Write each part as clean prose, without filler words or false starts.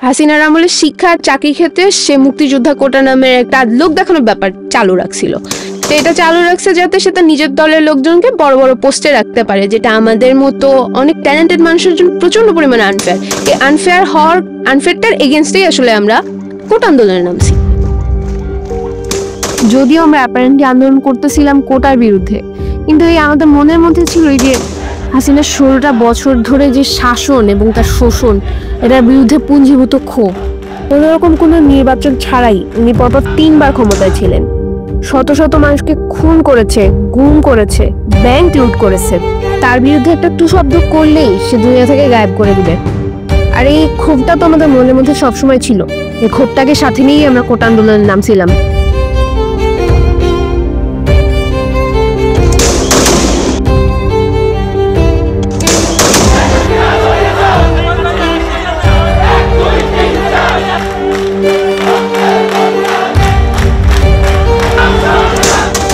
হাসিনার আমলে শিক্ষা চাকরি ক্ষেত্রে সে মুক্তিযোদ্ধা কোটা নামের একটা লোক দেখানোর ব্যাপার চালু রাখছিল। তো এটা চালু রাখছে যাতে সে তার নিজের দলের লোকজনকে বড় বড় পোস্টে রাখতে পারে, যেটা আমাদের মতো অনেক ট্যালেন্টেড মানুষের জন্য প্রচন্ড পরিমাণে আনফেয়ার। এই আনফেয়ারটার এগেনস্টেই আসলে আমরা কোটা আন্দোলনে নামছি। যদিও আমরা অ্যাপারেন্টলি আন্দোলন করতেছিলাম কোটার বিরুদ্ধে, কিন্তু এই আমাদের মনের মধ্যে ছিল এই যে হাসিনার 16টা বছর ধরে যে শাসন এবং তার শোষণ, এটার বিরুদ্ধে পুঞ্জীভূত ক্ষোভ। কোনোরকম কোনো নির্বাচন ছাড়াই উনি পরপর 3বার ক্ষমতায় ছিলেন। শত শত মানুষকে খুন করেছে, গুম করেছে, ব্যাংক লুট করেছে। তার বিরুদ্ধে একটা টু শব্দ করলেই সে দুনিয়া থেকে গায়েব করে দিবে। আর এই ক্ষোভটা তো আমাদের মনের মধ্যে সবসময় ছিল। এই ক্ষোভটাকে সাথে নিয়েই আমরা কোটা আন্দোলনের নামছিলাম।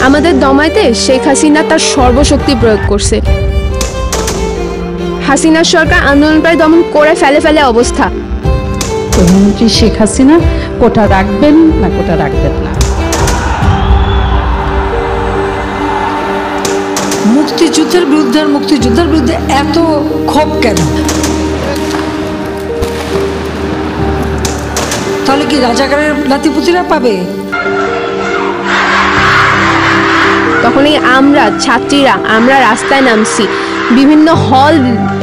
আমাদের দমাইতে শেখ হাসিনা তার সর্বশক্তি প্রয়োগ করছে। হাসিনার সরকার আন্দোলন প্রায় দমন করে ফেলে অবস্থা। প্রধানমন্ত্রী শেখ হাসিনা কোটা রাখবেন না কোটা রাখবেন না। মুক্তিযুদ্ধের বিরুদ্ধে এত ক্ষোভ কেন? তাহলে কি রাজাকারের নাতিপুতিরা পাবে? তখনই আমরা ছাত্রীরা আমরা রাস্তায় নামছি, বিভিন্ন হল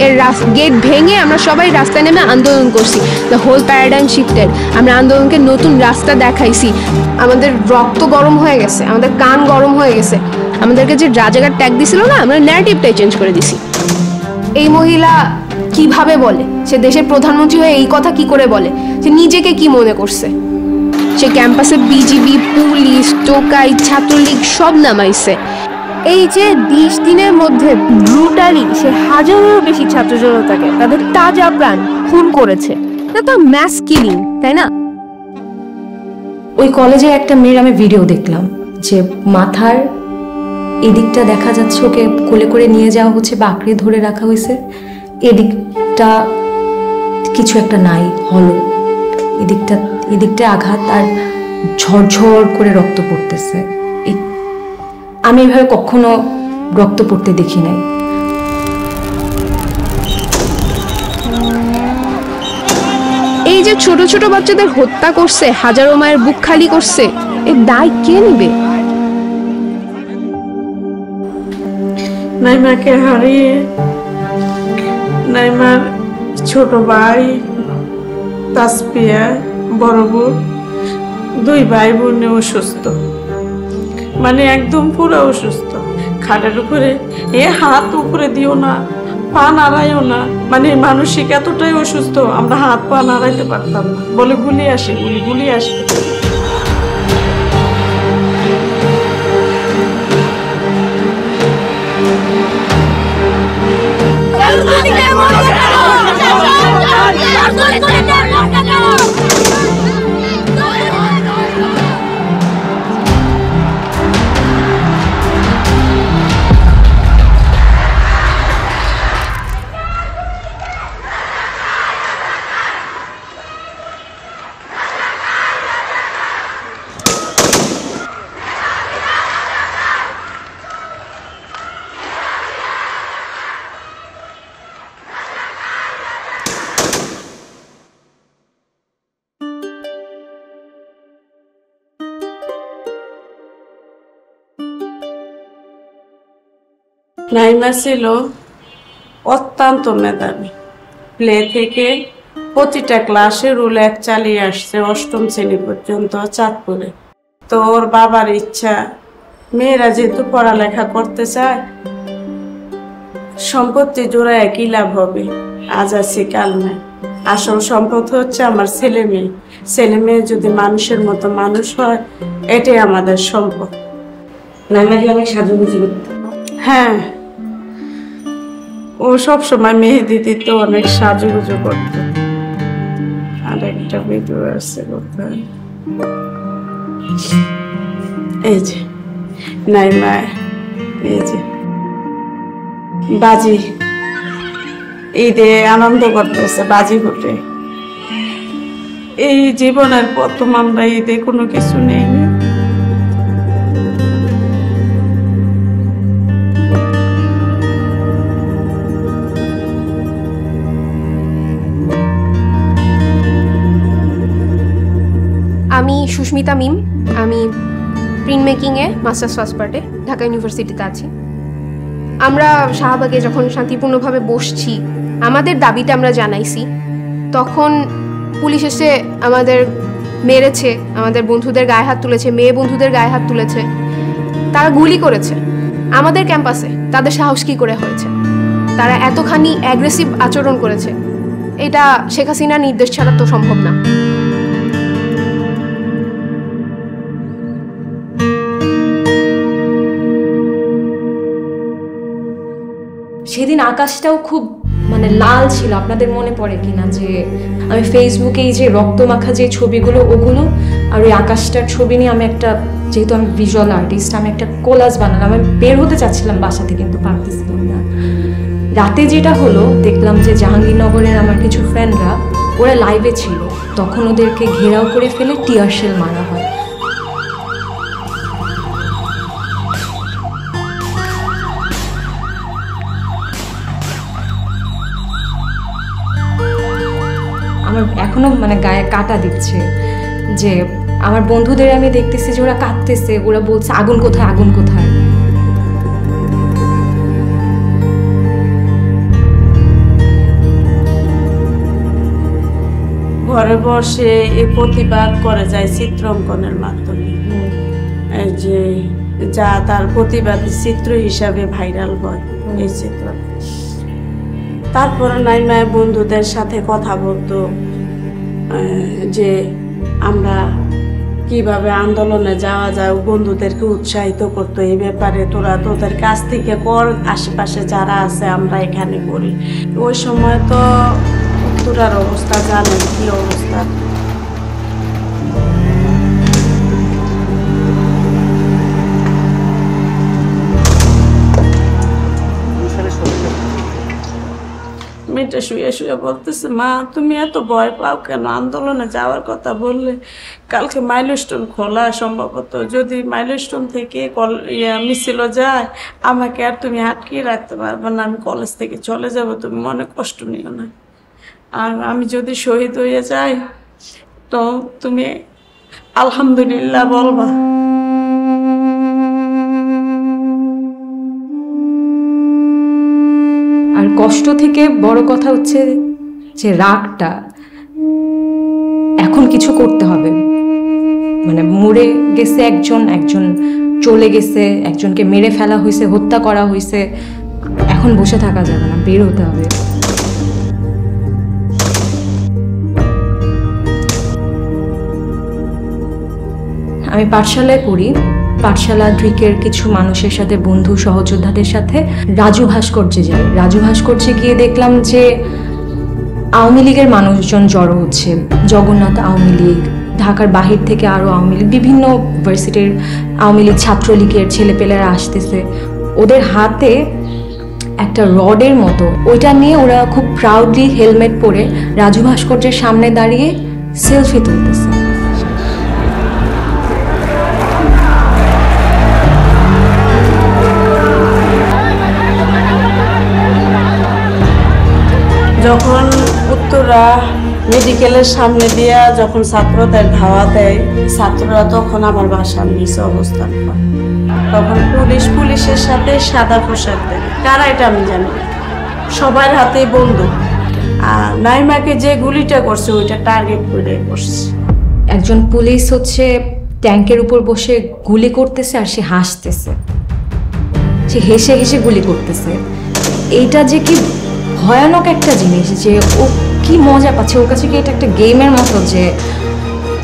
এর গেট ভেঙে আমরা সবাই রাস্তায় নেমে আন্দোলন করছি। The whole paradigm shifted. আমরা আন্দোলনকে নতুন রাস্তা দেখাইছি। আমাদের রক্ত গরম হয়ে গেছে, আমাদের কান গরম হয়ে গেছে। আমাদেরকে যে রাজাকার ট্যাগ দিছিল না, আমরা ন্যারেটিভটাই চেঞ্জ করে দিছি। এই মহিলা কিভাবে বলে, সে দেশের প্রধানমন্ত্রী হয়ে এই কথা কি করে বলে? সে নিজেকে কি মনে করছে? সে ক্যাম্পাসে বিজিবি, পুলিশ, টোকাই, ছাত্রলীগ সব নামাইছে। এই যে 20 দিনের মধ্যে ব্রুটালি সে হাজারেরও বেশি ছাত্র জনতাকে তাদের তাজা প্রাণ খুন করেছে। এটা তো ম্যাস কিলিং, তাই না? ওই কলেজে একটা মেয়ের আমি ভিডিও দেখলাম যে মাথার এদিকটা দেখা যাচ্ছে ওকে কোলে করে নিয়ে যাওয়া হচ্ছে বা আঁকড়ে ধরে রাখা হয়েছে, এদিকটা কিছু একটা নাই, হলো, এদিকটা আঘাত আর ঝরঝর করে রক্ত পড়তেছে। আমি এভাবে কখনো রক্ত পড়তে দেখি নাই। এই যে ছোট ছোট বাচ্চাদের হত্যা করছে, হাজারো মায়ের বুক খালি করছে, এর দায় কে নেবে? নাইমাকে হারিয়ে নাইমার ছোট ভাই তাসপিয়া, বড় বোন, 2 ভাই বোনে অসুস্থ, মানে একদম পুরো অসুস্থ। খাটের উপরে হাত উপরে দিও না, পা নাড়াইও না, মানে মানসিক এতটাই অসুস্থ, আমরা হাত পা নাড়াইতে পারতাম না, বলে গুলি আসে, গুলি আসে। নাইমা ছিল অত্যন্ত মেধাবী। প্লে থেকে প্রতিটা ক্লাসে রুল 1 চালিয়ে আসছে, 8ম শ্রেণী পর্যন্ত চাঁদপুরে। তো ওর বাবার ইচ্ছা, মেয়েরা যেহেতু পড়ালেখা করতে চায়, সম্পত্তি জোড়ায় কি লাভ হবে, আজ আছে কাল নাই। আসল সম্পদ হচ্ছে আমার ছেলে মেয়ে। ছেলে মেয়ে যদি মানুষের মতো মানুষ হয়, এটাই আমাদের সম্পদ। নাইমা কি অনেক সাজুগুজু করতো? হ্যাঁ, ও সবসময় মেহেদি দিত, অনেক সাজুগুজু করত। আর একটা ভিডিও আছে কোথায়, এই যে নাইমা, এই যে বাজি, ঈদে আনন্দ করতেছে, বাজি ফুটে। এই জীবনের প্রথম আমরা ঈদে কোনো কিছু নেইনি। আমি সুস্মিতা মিম, আমি প্রিন্ট মেকিংয়ে মাস্টার্স ফার্স্ট পার্টে ঢাকা ইউনিভার্সিটিতে আছি। আমরা শাহবাগে যখন শান্তিপূর্ণভাবে বসছি, আমাদের দাবিটা আমরা জানাইছি, তখন পুলিশ এসে আমাদের মেরেছে, আমাদের বন্ধুদের গায়ে হাত তুলেছে, মেয়ে বন্ধুদের গায়ে হাত তুলেছে, তারা গুলি করেছে আমাদের ক্যাম্পাসে। তাদের সাহস কী করে হয়েছে? তারা এতখানি অ্যাগ্রেসিভ আচরণ করেছে, এটা শেখ হাসিনার নির্দেশ ছাড়া তো সম্ভব না। সেদিন আকাশটাও খুব মানে লাল ছিল। আপনাদের মনে পড়ে কিনা যে আমি ফেসবুকে এই যে রক্তমাখা যে ছবিগুলো ওগুলো আর ওই আকাশটার ছবি নিয়ে আমি একটা, যেহেতু আমি ভিজুয়াল আর্টিস্ট, আমি একটা কোলাজ বানালাম। আমি বের হতে চাচ্ছিলাম বাসাতে, কিন্তু পারতেছিলাম না। রাতে যেটা হলো, দেখলাম যে জাহাঙ্গীরনগরের আমার কিছু ফ্রেন্ডরা ওরা লাইভে ছিল, তখন ওদেরকে ঘেরাও করে ফেলে টিয়ার শেল মারা হয়। আমার এখনো মানে গায়ে কাটা দিচ্ছে যে আমার বন্ধুদের আমি দেখতেছি যে ওরা কাঁদতেছে, ওরা বলছে আগুন কোথায়, আগুন কোথায়। ঘরে বসে এই প্রতিবাদ করে যায় চিত্রাঙ্কনের মাধ্যমে, এই যে যা তার প্রতিবাদী চিত্র হিসাবে ভাইরাল হয় এই চিত্র। তারপরে নাইমায় বন্ধুদের সাথে কথা বলতো যে আমরা কিভাবে আন্দোলনে যাওয়া যায়, বন্ধুদেরকে উৎসাহিত করতো এই ব্যাপারে, তোরা তোদের কাছ থেকে কর, আশেপাশে যারা আছে আমরা এখানে করি। ওই সময় তো উত্তরার অবস্থা জানেন কি অবস্থা। মেয়েটা শুয়ে শুয়ে বলতেছে, মা তুমি এত ভয় পাও কেন? আন্দোলনে যাওয়ার কথা বললে কালকে মাইলস্টোন খোলা, সম্ভবত যদি মাইলস্টোন থেকে মিছিল যায় আমাকে আর তুমি আটকিয়ে রাখতে পারবে না, আমি কলেজ থেকে চলে যাব, তুমি মনে কষ্ট নিও না। আর আমি যদি শহীদ হয়ে যাই তো তুমি আলহামদুলিল্লাহ বলবা। আর কষ্ট থেকে বড় কথা হচ্ছে যে রাগটা, এখন কিছু করতে হবে। মানে মরে গেছে একজন, একজন চলে গেছে, একজনকে মেরে ফেলা হয়েছে, হত্যা করা হয়েছে, এখন বসে থাকা যাবে না, বের হতে হবে। আমি পাঠশালায় পড়ি। পাঠশালা ড্রিকের কিছু মানুষের সাথে, বন্ধু সহযোদ্ধাদের সাথে রাজু ভাস্কর্যে যাই। রাজু ভাস্কর্যে গিয়ে দেখলাম যে আওয়ামী লীগের মানুষজন জড়ো হচ্ছে, জগন্নাথ আওয়ামী লীগ, ঢাকার বাহির থেকে আরও আওয়ামী লীগ, বিভিন্ন ইউনিভার্সিটির আওয়ামী লীগ, ছাত্রলীগের ছেলেপেলেরা আসতেছে। ওদের হাতে একটা রডের মতো, ওইটা নিয়ে ওরা খুব প্রাউডলি হেলমেট পরে রাজু ভাস্কর্যের সামনে দাঁড়িয়ে সেলফি তুলতেছে। যখন উত্তরা মেডিকেলের সামনে দিয়া যখন ছাত্রদের ধাওয়া দেয়, ছাত্ররা তখন আমার বাসার নিচে অবস্থান করে। তখন পুলিশের সাথে সাদা পোশাক দেয়, কারা এটা আমি জানি না, সবার হাতেই বন্দুক। আর নাইমাকে যে গুলিটা করছে ওইটা টার্গেট করে করছে। একজন পুলিশ হচ্ছে ট্যাঙ্কের উপর বসে গুলি করতেছে আর সে হাসতেছে, সে হেসে হেসে গুলি করতেছে। এইটা যে কি ভয়ানক একটা জিনিস, যে ও কি মজা পাচ্ছে, ওর কাছে কি এটা একটা গেমের মতো, যে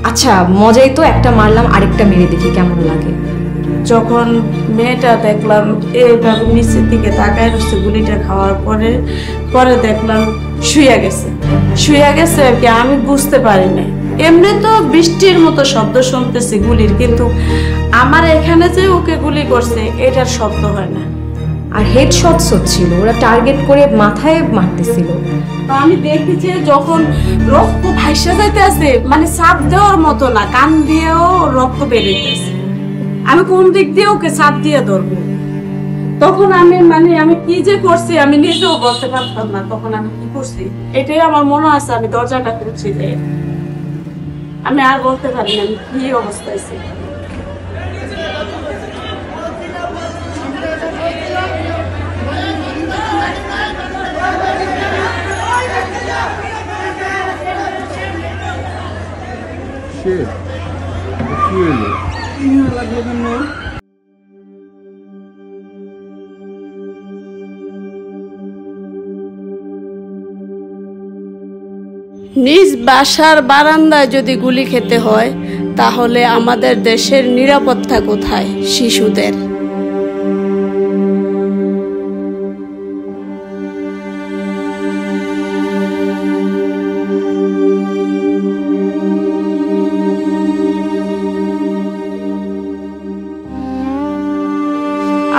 আচ্ছা মজাই তো, একটা মারলাম আরেকটা মেরে দেখি কেমন লাগে। যখন মেয়েটা দেখলাম এইভাবে নিচের দিকে তাকায় রয়েছে গুলিটা খাওয়ার পরে দেখলাম শুয়ে গেছে আর কি, আমি বুঝতে পারি না। এমনি তো বৃষ্টির মতো শব্দ শুনতেছি গুলির, কিন্তু আমার এখানে যে ওকে গুলি করছে এটার শব্দ হয় না। আর হেড শটস হচ্ছিল, ওরা টার্গেট করে মাথায় মারতেছিল। আমি দেখি যে যখন রক্ত ভাইসা যাইতে আছে, মানে চাপ দেওয়ার মতো না, কান দিয়েও রক্ত বেরোইতেছে, আমি কোন দিক দিয়ে ওকে চাপ দিয়ে ধরবো। তখন আমি কি যে করছি আমি নিজেও বলতে পারতাম না তখন আমি কি করছি। এটাই আমার মনে আছে, আমি দরজাটা খুলছি যে আমি আর বলতে পারি না আমি কি অবস্থায় ছিল। নিজ বাসার বারান্দায় যদি গুলি খেতে হয় তাহলে আমাদের দেশের নিরাপত্তা কোথায় শিশুদের?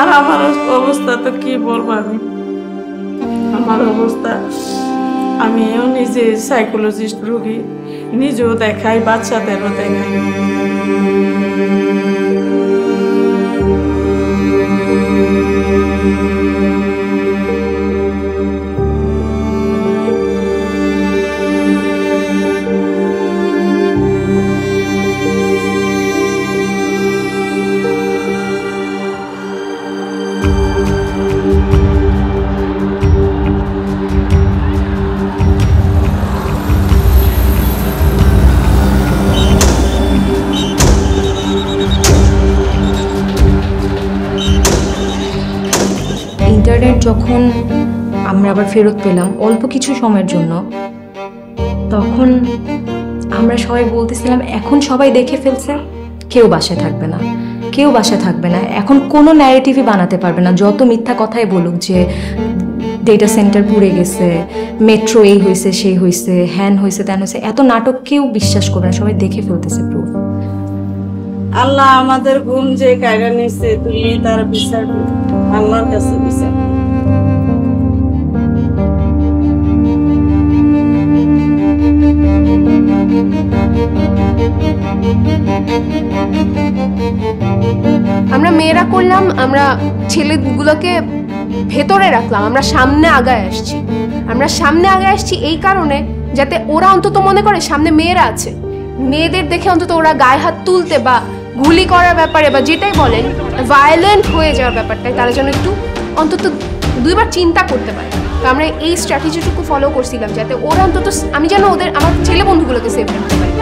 আর আমার অবস্থা তো কি বলবো, আমার অবস্থা আমিও নিজে সাইকোলজিস্ট রোগী, নিজেও দেখাই, বাচ্চাদেরও দেখাই। ইন্টারনেট যখন আমরা আবার ফেরত পেলাম অল্প কিছু সময়ের জন্য, তখন আমরা সবাই বলতেছিলাম এখন সবাই দেখে ফেলছে, কেউ বাসায় থাকবে না, কেউ বাসায় থাকবে না, এখন কোনো ন্যারেটিভই বানাতে পারবে না। যত মিথ্যা কথাই বলুক যে ডেটা সেন্টার পুড়ে গেছে, মেট্রো এই হয়েছে সেই হয়েছে, হ্যান হয়েছে ত্যান হয়েছে, এত নাটক কেউ বিশ্বাস করবে না, সবাই দেখে ফেলতেছে প্রুফ। আল্লাহ আমাদের ঘুম যে কায়রা নিচ্ছে, তুমি তার বিচার আল্লাহর কাছে বিচার। আমরা মেয়েরা করলাম, আমরা ছেলেগুলোকে ভেতরে রাখলাম, আমরা সামনে আগায় আসছি। আমরা সামনে আগায় আসছি এই কারণে যাতে ওরা অন্তত মনে করে সামনে মেয়েরা আছে, মেয়েদের দেখে অন্তত ওরা গায়ে হাত তুলতে বা গুলি করার ব্যাপারে বা যেটাই বলেন ভায়োলেন্ট হয়ে যাওয়ার ব্যাপারটাই তারা যেন একটু অন্তত দুইবার চিন্তা করতে পারে। তো আমরা এই স্ট্র্যাটেজিটুকু ফলো করছিলাম যাতে ওরা অন্তত, আমি যেন ওদের আমার ছেলে বন্ধুগুলোকে সেভ রাখতে পারি।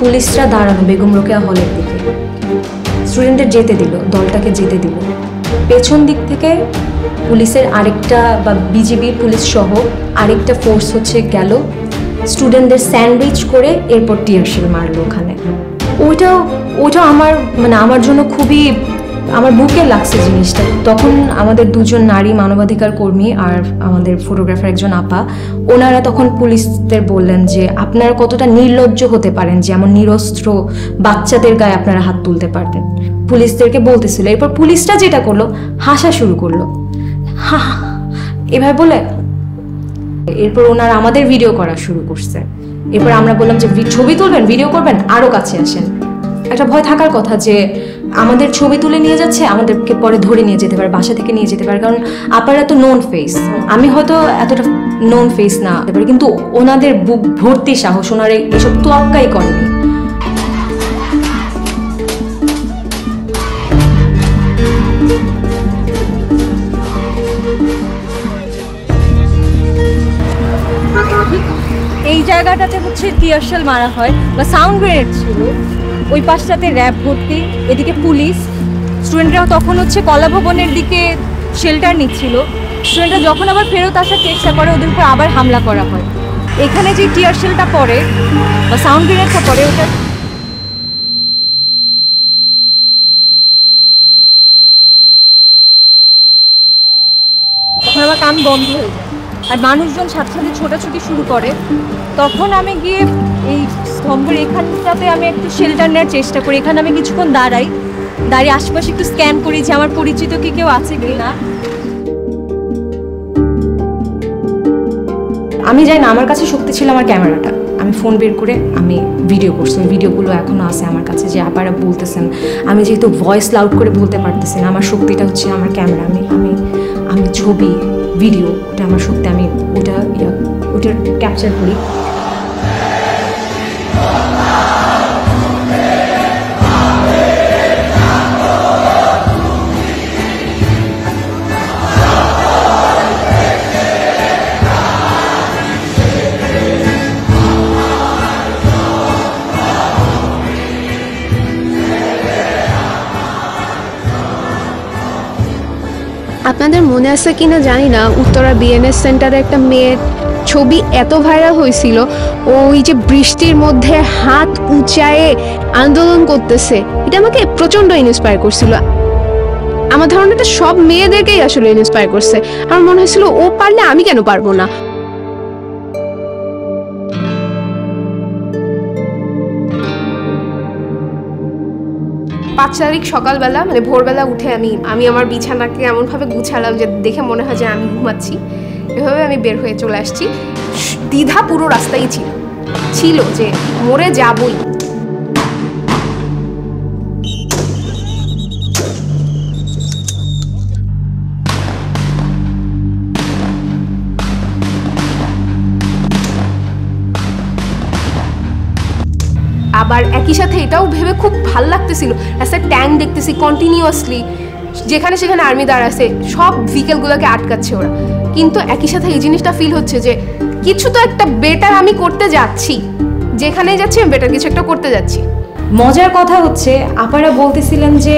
পুলিশরা দাঁড়ানো বেগম রোকেয়া হলের দিকে, স্টুডেন্টদের যেতে দিল, দলটাকে যেতে দিল। পেছন দিক থেকে পুলিশের আরেকটা বা বিজিবির পুলিশ সহ আরেকটা ফোর্স হচ্ছে গেল, স্টুডেন্টদের স্যান্ডউইচ করে এরপর টিয়ারশেল মারলো ওখানে। ওইটা আমার জন্য খুবই আমার বুকে লাগছে জিনিসটা। তখন আমাদের দুজন নারী মানবাধিকার কর্মী আর আমাদের ফটোগ্রাফার একজন আপা, ওনারা তখন পুলিশদের বললেন যে আপনারা কতটা নির্লজ্জ হতে পারেন, যেমন নিরস্ত্র বাচ্চাদের গায়ে আপনারা হাত তুলতে পারতেন, পুলিশদেরকে বলতেছিল। এরপর পুলিশরা যেটা করলো, হাসা শুরু করলো, হা এভাবে বলে। এরপর ওনারা আমাদের ভিডিও করা শুরু করছে। এরপর আমরা বললাম যে ছবি তুলবেন, ভিডিও করবেন, আরও কাছে আসেন। একটা ভয় থাকার কথা যে আমাদের ছবি তুলে নিয়ে যাচ্ছে, আমাদেরকে পরে ধরে নিয়ে যেতে পারে, বাসা থেকে নিয়ে যেতে পারে, কারণ আপনারা তো নোন ফেস, আমি হয়তো এতটা নোন ফেস না, কিন্তু ওনাদের বুক ভর্তি সাহস, ওনারা এসব তোয়াক্কাই করেনি। এই জায়গাটাতে হচ্ছে টিয়ারশেল মারা হয় বা সাউন্ড গ্রেনেড ছিল, ওই পাশটাতে র্যাব ভর্তি, এদিকে পুলিশ। স্টুডেন্টরা তখন হচ্ছে কলাভবনের দিকে শেল্টার নিচ্ছিল। স্টুডেন্টরা যখন আবার ফেরত আসার চেষ্টা করে, ওদের উপর আবার হামলা করা হয়। এখানে যে টিয়ারশেলটা পড়ে বা সাউন্ড গ্রেনেডটা পড়ে, ওটা তখন আমার কান বন্ধ হয়ে যায় আর মানুষজন সাথে সাথে ছোটাছুটি শুরু করে। তখন আমি গিয়ে এই ভম্বর এখানটাতে আমি একটু শেল্টার নেওয়ার চেষ্টা করি। এখানে আমি কিছুক্ষণ দাঁড়িয়ে আশেপাশে একটু স্ক্যান করি যে আমার পরিচিত কি কেউ আছে কি না। আমি জানি না, আমার কাছে শক্তি ছিল আমার ক্যামেরাটা। আমি ফোন বের করে আমি ভিডিও করছি, ওই ভিডিওগুলো এখনও আছে আমার কাছে, যে আপারা বলতেছেন। আমি যেহেতু ভয়েস লাউড করে বলতে পারতেছি না, আমার শক্তিটা হচ্ছে আমার ক্যামেরা। আমি ছবি ভিডিও, ওটা আমার শক্তি। আমি ওটা ক্যাপচার করি। আপনাদের মনে আছে কিনা জানি না, উত্তরা বিএনএস সেন্টারে একটা মেয়ের ছবি এত ভাইরাল হয়েছিল, ওই যে বৃষ্টির মধ্যে হাত উঁচায়ে আন্দোলন করতেছে। এটা আমাকে প্রচন্ড ইন্সপায়ার করছিল। আমার ধারণাটা সব মেয়েদেরকেই আসলে ইন্সপায়ার করছে। আমার মনে হয়েছিল ও পারলে আমি কেন পারবো না। 5 তারিখ সকালবেলা মানে ভোরবেলা উঠে আমি আমার বিছানাকে এমনভাবে গুছালাম যে দেখে মনে হয় যে আমি ঘুমাচ্ছি। এভাবে আমি বের হয়ে চলে আসছি। দ্বিধা পুরো রাস্তায় ছিল যে মরে যাবই। আবার একই সাথে এটাও ভেবে খুব ভাল লাগতেছিল, রাস্তায় ট্যাঙ্ক দেখতেছি কন্টিনিউয়াসলি, যেখানে সেখানে আর্মি দাঁড়াচ্ছে, সব ভেহিকেলগুলোকে আটকাচ্ছে ওরা। কিন্তু একই সাথে এই জিনিসটা ফিল হচ্ছে যে কিছু তো একটা বেটার আমি করতে যাচ্ছি, যেখানেই যাচ্ছি আমি বেটার কিছু একটা করতে যাচ্ছি। মজার কথা হচ্ছে আপারা বলতেছিলেন যে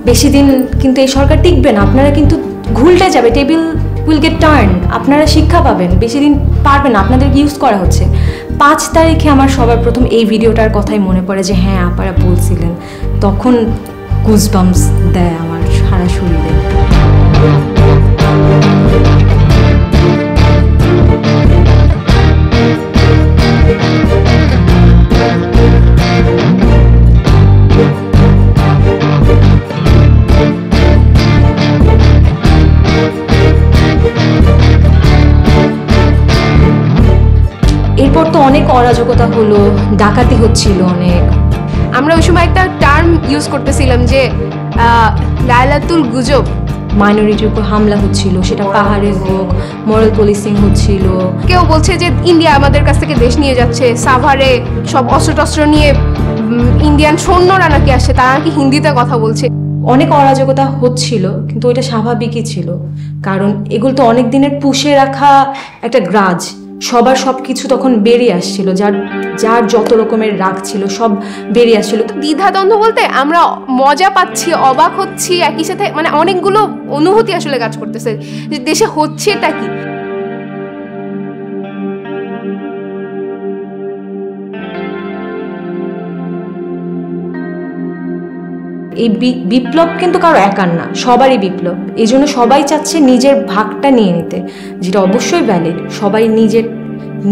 বেশি দিন কিন্তু এই সরকার টিকবে না, আপনারা কিন্তু ঘুলটে যাবে, টেবিল উইল গেট টার্ন, আপনারা শিক্ষা পাবেন, বেশি দিন পারবেন না, আপনাদেরকে ইউজ করা হচ্ছে। 5 তারিখে আমার সবার প্রথম এই ভিডিওটার কথাই মনে পড়ে যে হ্যাঁ আপারা বলছিলেন, তখন গুজবাম্পস দেয় আমার সারা শরীরে। এরপর তো অনেক অরাজকতা হলো, ডাকাতি হচ্ছিল অনেক। আমরা ওই সময় একটা টার্ম ইউজ করতেছিলাম যে লাইলাতুল গুজব, মাইনরিটির উপর হামলা হচ্ছিল, সেটা পাহাড়ে হোক, মরাল পুলিশিং হচ্ছিল। কেউ বলছে যে ইন্ডিয়া আমাদের কাছ থেকে দেশ নিয়ে যাচ্ছে, সাভারে সব অস্ত্র নিয়ে ইন্ডিয়ান সৈন্যরা নাকি আসছে, তারা নাকি হিন্দিতে কথা বলছে। অনেক অরাজকতা হচ্ছিল, কিন্তু ওইটা স্বাভাবিকই ছিল, কারণ এগুলো তো অনেক দিনের পুষে রাখা একটা গ্রাজ, সবার সব কিছু তখন বেরিয়ে আসছিল, যার যত রকমের রাগ ছিল সব বেরিয়ে আসছিল। দ্বিধাদ্বন্দ্ব বলতে আমরা মজা পাচ্ছি, অবাক হচ্ছি, একই সাথে মানে অনেকগুলো অনুভূতি আসলে কাজ করতেছে যে দেশে হচ্ছে এটা কি। এই বিপ্লব কিন্তু কারো একার না, সবারই বিপ্লব। এই জন্য সবাই চাচ্ছে নিজের ভাগটা নিয়ে নিতে, যেটা অবশ্যই ভ্যালিড। সবাই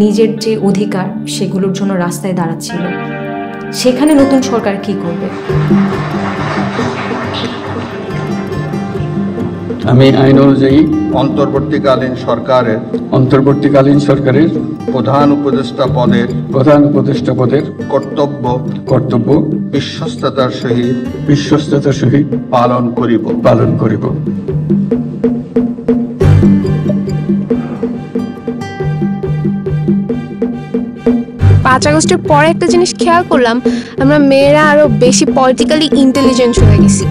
নিজের যে অধিকার সেগুলোর জন্য রাস্তায় দাঁড়াচ্ছিল। সেখানে নতুন সরকার কি করবে? আমি আইন অনুযায়ী অন্তর্বর্তীকালীন সরকারের প্রধান উপদেষ্টা পদের কর্তব্য বিশ্বস্ততার সহিত পালন করিব। 5 আগস্টের পরে একটা জিনিস খেয়াল করলাম, আমরা মেয়েরা আরো বেশি পলিটিক্যালি ইন্টেলিজেন্ট হয়ে গেছি।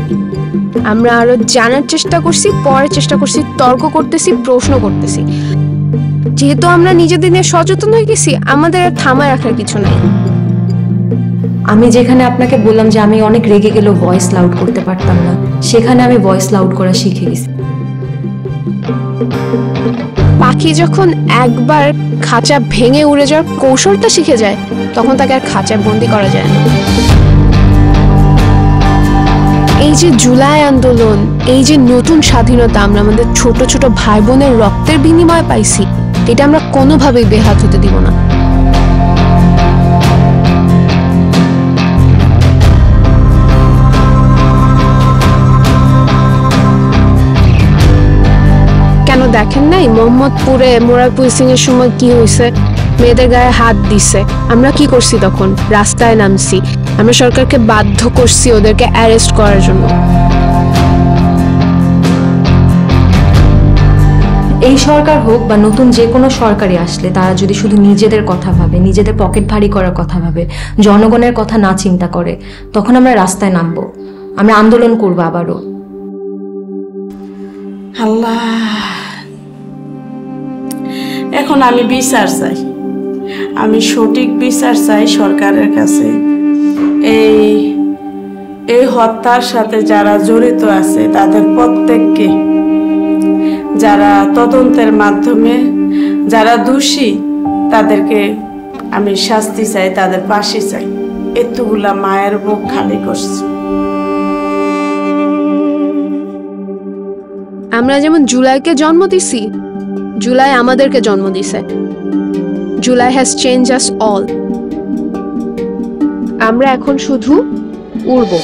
আমরা আরো জানার চেষ্টা করছি, পড়ার চেষ্টা করছি, তর্ক করতেছি, প্রশ্ন করতেছি। যেহেতু আমরা নিজেদের নিয়ে সচেতন হয়ে গেছি, আমাদের আর থামায় রাখার কিছু নাই। আমি যেখানে আপনাকে বললাম যে আমি অনেক রেগে গেলেও ভয়েস লাউড করতে পারতাম না, সেখানে আমি ভয়েস লাউড করা শিখে গেছি। পাখি যখন একবার খাঁচা ভেঙে উড়ে যাওয়ার কৌশলটা শিখে যায়, তখন তাকে আর খাঁচায় বন্দি করা যায় না। এই যে জুলাই আন্দোলন, এই যে নতুন স্বাধীনতা আমরা আমাদের ছোট ছোট ভাই বোনের রক্তের বিনিময়ে পাইছি, এটা আমরা কোনোভাবেই বেহাত হতে দিব না। দেখেন নাই মোহাম্মদপুরে মোরার পুলিশিং এর সময় কি হয়েছে? মেয়েদের গায়ে হাত দিছে। আমরা কি করছি তখন? রাস্তায় নামছি। আমরা সরকারকে বাধ্য করছি ওদেরকে অ্যারেস্ট করার জন্য। এই সরকার হোক বা নতুন যে কোনো সরকারি আসলে তারা যদি শুধু নিজেদের কথা ভাবে, নিজেদের পকেট ভারী করার কথা ভাবে, জনগণের কথা না চিন্তা করে, তখন আমরা রাস্তায় নামবো, আমরা আন্দোলন করবো আবারও। আল্লাহ, এখন আমি বিচার চাই, আমি সঠিক বিচার চাই সরকারের কাছে। এই হত্যার সাথে যারা জড়িত আছে তাদের প্রত্যেককে, যারা তদন্তের মাধ্যমে যারা দোষী তাদেরকে আমি শাস্তি চাই, তাদের ফাঁসি চাই। এতগুলা মায়ের বুক খালি করছে। আমরা যেমন জুলাইকে জন্ম দিছি, জুলাই আমাদেরকে জন্ম দিছে। July has change us all. আমরা এখন শুধু উড়বো।